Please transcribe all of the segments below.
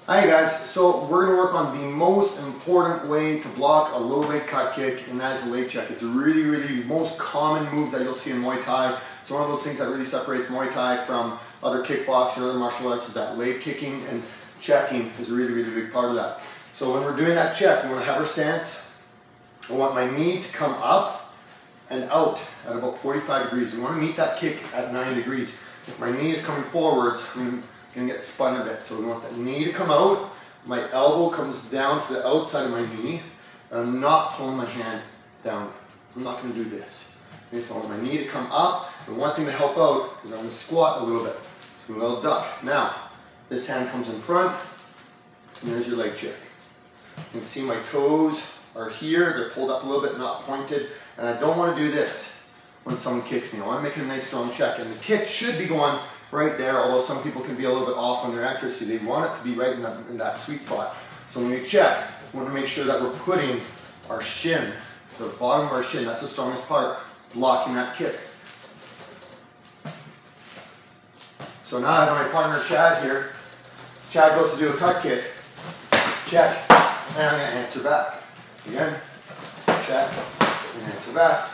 Hi guys, so we're going to work on the most important way to block a low leg cut kick, and that is the leg check. It's a really most common move that you'll see in Muay Thai. It's one of those things that really separates Muay Thai from other kickboxing or other martial arts, is that leg kicking, and checking is a really big part of that. So when we're doing that check, we want to have our stance. I want my knee to come up and out at about 45 degrees. We want to meet that kick at 9 degrees. If my knee is coming forwards, I'm going to get spun a bit. So we want that knee to come out. My elbow comes down to the outside of my knee. And I'm not pulling my hand down. I'm not going to do this. Okay, so I want my knee to come up. And one thing to help out is I'm going to squat a little bit. So a little duck. Now, this hand comes in front. And there's your leg check. You can see my toes are here. They're pulled up a little bit, not pointed. And I don't want to do this when someone kicks me. I want to make it a nice strong check. And the kick should be going right there, although some people can be a little bit off on their accuracy. They want it to be right in that sweet spot. So when we check, we want to make sure that we're putting our shin, the bottom of our shin, that's the strongest part, blocking that kick. So now I have my partner Chad here. Chad goes to do a cut kick. Check. And I'm going to answer back. Again. Check. And answer back.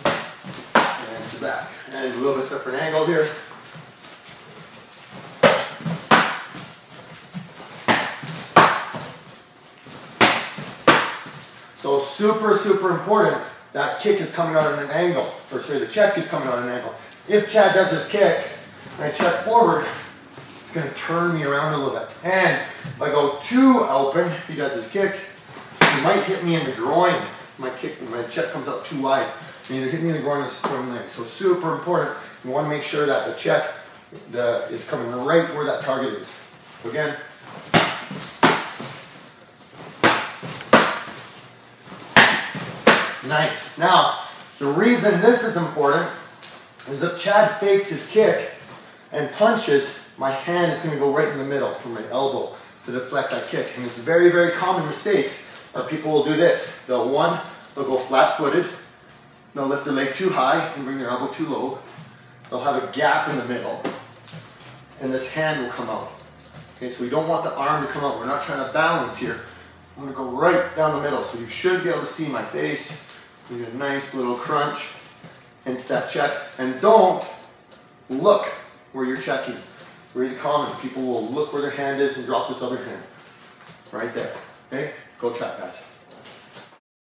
And answer back. And a little bit different angle here. So super important, that kick is coming out at an angle, or sorry, the check is coming out at an angle. If Chad does his kick, and I check forward, it's going to turn me around a little bit. And if I go too open, he does his kick, he might hit me in the groin. My check comes up too wide. And either hit me in the groin or supporting leg. So super important, you want to make sure that the check is coming right where that target is. So again, nice. Now, the reason this is important is if Chad fakes his kick and punches, my hand is going to go right in the middle from my elbow to deflect that kick. And it's very common mistakes where people will do this. They'll go flat-footed, they'll lift their leg too high and bring their elbow too low. They'll have a gap in the middle, and this hand will come out. Okay, so we don't want the arm to come out. We're not trying to balance here. I'm going to go right down the middle, so you should be able to see my face. You get a nice little crunch into that check. And don't look where you're checking. Really common. People will look where their hand is and drop this other hand. Right there. Okay? Go check, guys.